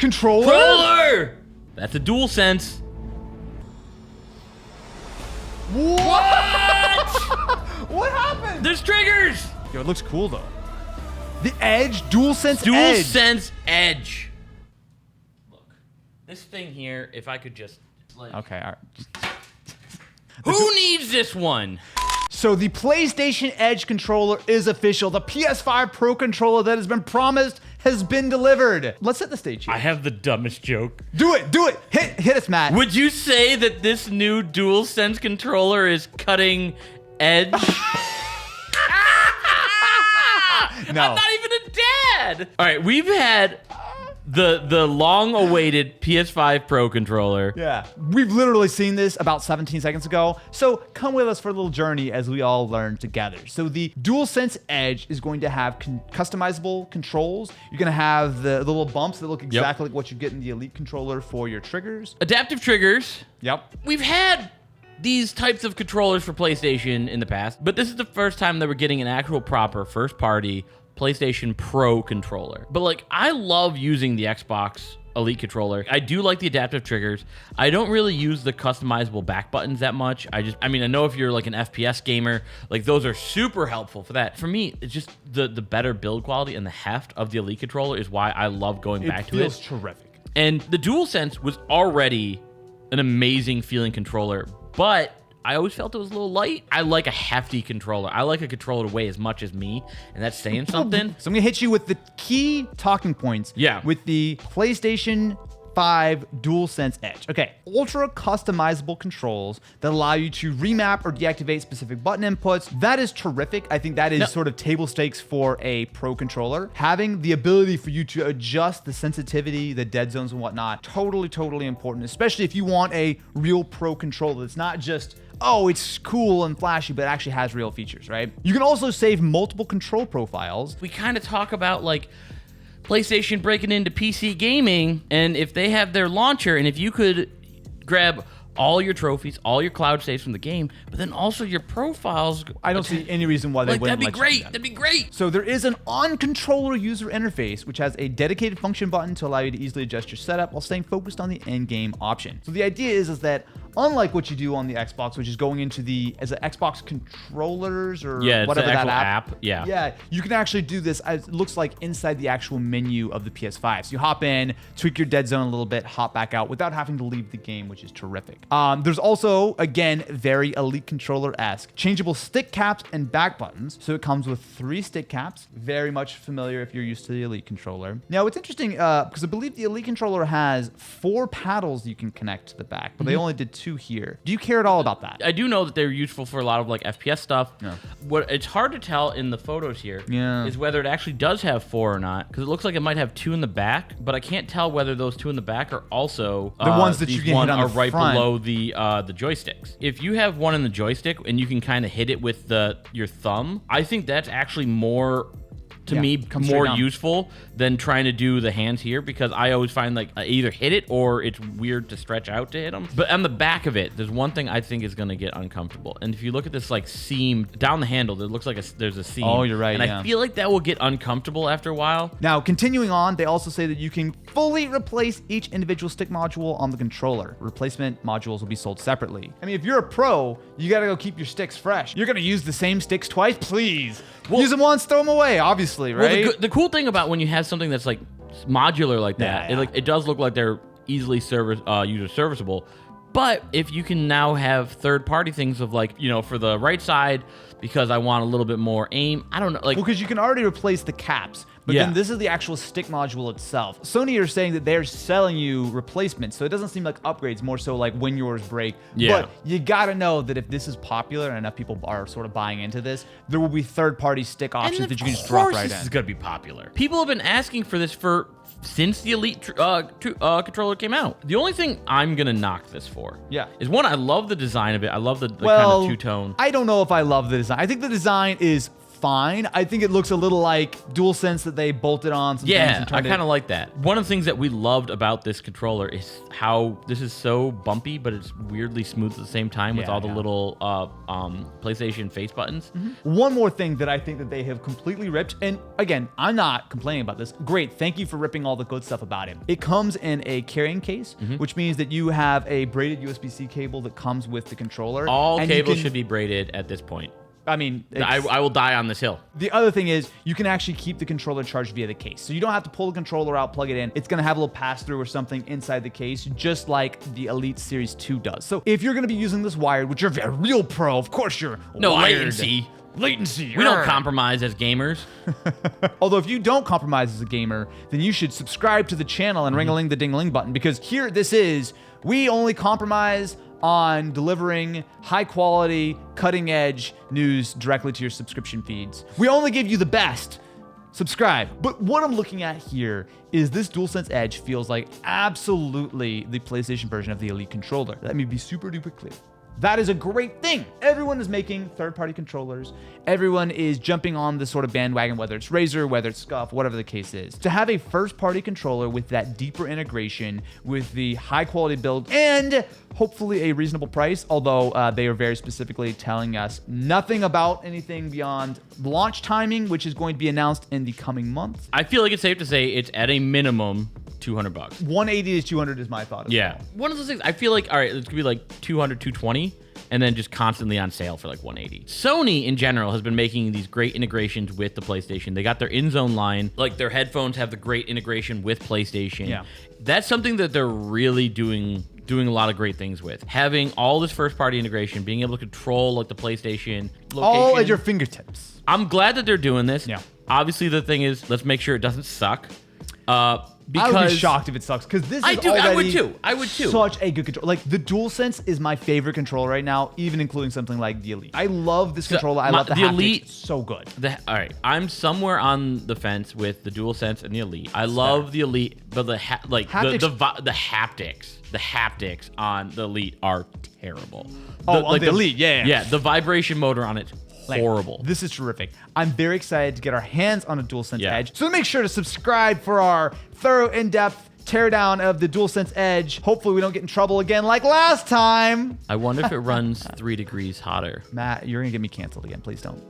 Controller! That's a DualSense. What? What happened? There's triggers! Yo, it looks cool though. The Edge, DualSense Edge. DualSense Edge. Look, this thing here, if I could just like... Okay, all right. Who needs this one? So the PlayStation Edge controller is official. The PS5 Pro controller that has been promised has been delivered. Let's set the stage here. I have the dumbest joke. Do it, do it. Hit us, Matt. Would you say that this new DualSense controller is cutting edge? No. I'm not even a dad. All right, we've had the long-awaited PS5 Pro controller. Yeah, we've literally seen this about 17 seconds ago. So come with us for a little journey as we all learn together. So the DualSense Edge is going to have customizable controls. You're going to have the little bumps that look exactly like what you get in the Elite controller for your triggers. Adaptive triggers. Yep. We've had these types of controllers for PlayStation in the past, but this is the first time that we're getting an actual proper first-party PlayStation Pro controller. But like, I love using the Xbox Elite controller. I do like the adaptive triggers. I don't really use the customizable back buttons that much. I mean, I know if you're like an FPS gamer, like those are super helpful for that. For me, it's just the better build quality and the heft of the Elite controller is why I love going back to it. It feels terrific. And the DualSense was already an amazing feeling controller, but I always felt it was a little light. I like a hefty controller. I like a controller to weigh as much as me, and that's saying something. So I'm gonna hit you with the key talking points. Yeah. With the PlayStation 5 DualSense Edge. Okay, ultra customizable controls that allow you to remap or deactivate specific button inputs. That is terrific. I think that is sort of table stakes for a Pro controller. Having the ability for you to adjust the sensitivity, the dead zones and whatnot, totally important, especially if you want a real Pro controller that's not just, oh, it's cool and flashy, but it actually has real features, right? You can also save multiple control profiles. We kind of talk about like PlayStation breaking into PC gaming, and if they have their launcher, and if you could grab all your trophies, all your cloud saves from the game, but then also your profiles. I don't see any reason why they wouldn't that'd be let you do great. that. That'd be great. So there is an on-controller user interface, which has a dedicated function button to allow you to easily adjust your setup while staying focused on the in-game option. So the idea is that unlike what you do on the Xbox, which is going into the Xbox controllers or whatever that app. Yeah, you can actually do this as it looks like inside the actual menu of the PS5. So you hop in, tweak your dead zone a little bit, hop back out without having to leave the game, which is terrific. There's also, again, very Elite controller-esque, changeable stick caps and back buttons. So it comes with 3 stick caps, very much familiar if you're used to the Elite controller. Now, it's interesting because I believe the Elite controller has 4 paddles you can connect to the back, but they only did 2 here. Do you care at all about that? I do know that they're useful for a lot of like FPS stuff. Yeah. What it's hard to tell in the photos here is Yeah. whether it actually does have 4 or not, because it looks like it might have 2 in the back, but I can't tell whether those 2 in the back are also The ones that these you can hit one on are the right front. below the joysticks. If you have one in the joystick and you can kind of hit it with your thumb, I think that's actually more to me comes more straight down. useful than trying to do the hands here, because I always find like I either hit it or it's weird to stretch out to hit them. But on the back of it, there's one thing I think is going to get uncomfortable. And if you look at this like seam down the handle, there looks like there's a seam. Oh, you're right, And yeah. I feel like that will get uncomfortable after a while. Now, continuing on, they also say that you can fully replace each individual stick module on the controller. Replacement modules will be sold separately. I mean, if you're a pro, you gotta go keep your sticks fresh. You're gonna use the same sticks twice? Please. Use them once, throw them away, obviously, right? Well, the cool thing about when you have something that's like modular like that, Yeah. it does look like they're easily user serviceable. But if you can now have third-party things of like, for the right side, because I want a little bit more aim, I don't know, like. Well, because you can already replace the caps, but then this is the actual stick module itself. Sony are saying that they're selling you replacements, so it doesn't seem like upgrades, more so like when yours break. Yeah. But you gotta know that if this is popular and enough people are sort of buying into this, there will be third-party stick options that you can just drop right in. This is gonna be popular. People have been asking for this since the Elite controller came out. The only thing I'm gonna knock this for, is one, I love the design of it. I love the kind of two-tone. I don't know if I love the design. I think the design is fine. I think it looks a little like DualSense that they bolted on some things Yeah, and I turned kind of like that. One of the things that we loved about this controller is how this is so bumpy, but it's weirdly smooth at the same time with all the little PlayStation face buttons. One more thing that I think that they have completely ripped, and again, I'm not complaining about this. Great, thank you for ripping all the good stuff about it. It comes in a carrying case, which means that you have a braided USB-C cable that comes with the controller. All cables should be braided at this point. I mean, I will die on this hill. The other thing is you can actually keep the controller charged via the case. So you don't have to pull the controller out, plug it in. It's going to have a little pass-through or something inside the case, just like the Elite Series 2 does. So if you're going to be using this wired, which you're a real pro, of course you're no wired. Latency. We don't compromise as gamers. Although if you don't compromise as a gamer, then you should subscribe to the channel and ring-a-ling the ding-a-ling button, because here this is, we only compromise on delivering high-quality, cutting-edge news directly to your subscription feeds. We only give you the best. Subscribe. But what I'm looking at here is this DualSense Edge feels like absolutely the PlayStation version of the Elite controller. Let me be super duper clear. That is a great thing. Everyone is making third-party controllers. Everyone is jumping on this sort of bandwagon, whether it's Razer, whether it's Scuff, whatever the case is. To have a first-party controller with that deeper integration, with the high-quality build, and hopefully a reasonable price, although they are very specifically telling us nothing about anything beyond launch timing, which is going to be announced in the coming months. I feel like it's safe to say it's at a minimum $200. 180 to 200 is my thought. Yeah. One of those things, I feel like, all right, it's gonna be like 200, 220, and then just constantly on sale for like 180. Sony in general has been making these great integrations with the PlayStation. They got their in-zone line, like their headphones have the great integration with PlayStation. Yeah. That's something that they're really doing a lot of great things with. Having all this first-party integration, being able to control like the PlayStation location. All at your fingertips. I'm glad that they're doing this. Yeah. Obviously, the thing is, let's make sure it doesn't suck. I would be shocked if it sucks, because this is I would too. Such a good controller. Like, the DualSense is my favorite controller right now, even including something like the Elite. I love this controller. I love the haptics. Elite, it's so good. All right, I'm somewhere on the fence with the DualSense and the Elite. I love the Elite, but the haptics on the Elite are terrible. On the Elite, yeah. Yeah, the vibration motor on it. Horrible. This is terrific. I'm very excited to get our hands on a DualSense Edge. So make sure to subscribe for our thorough, in-depth teardown of the DualSense Edge. Hopefully we don't get in trouble again like last time. I wonder if it runs 3 degrees hotter. Matt, you're going to get me canceled again. Please don't.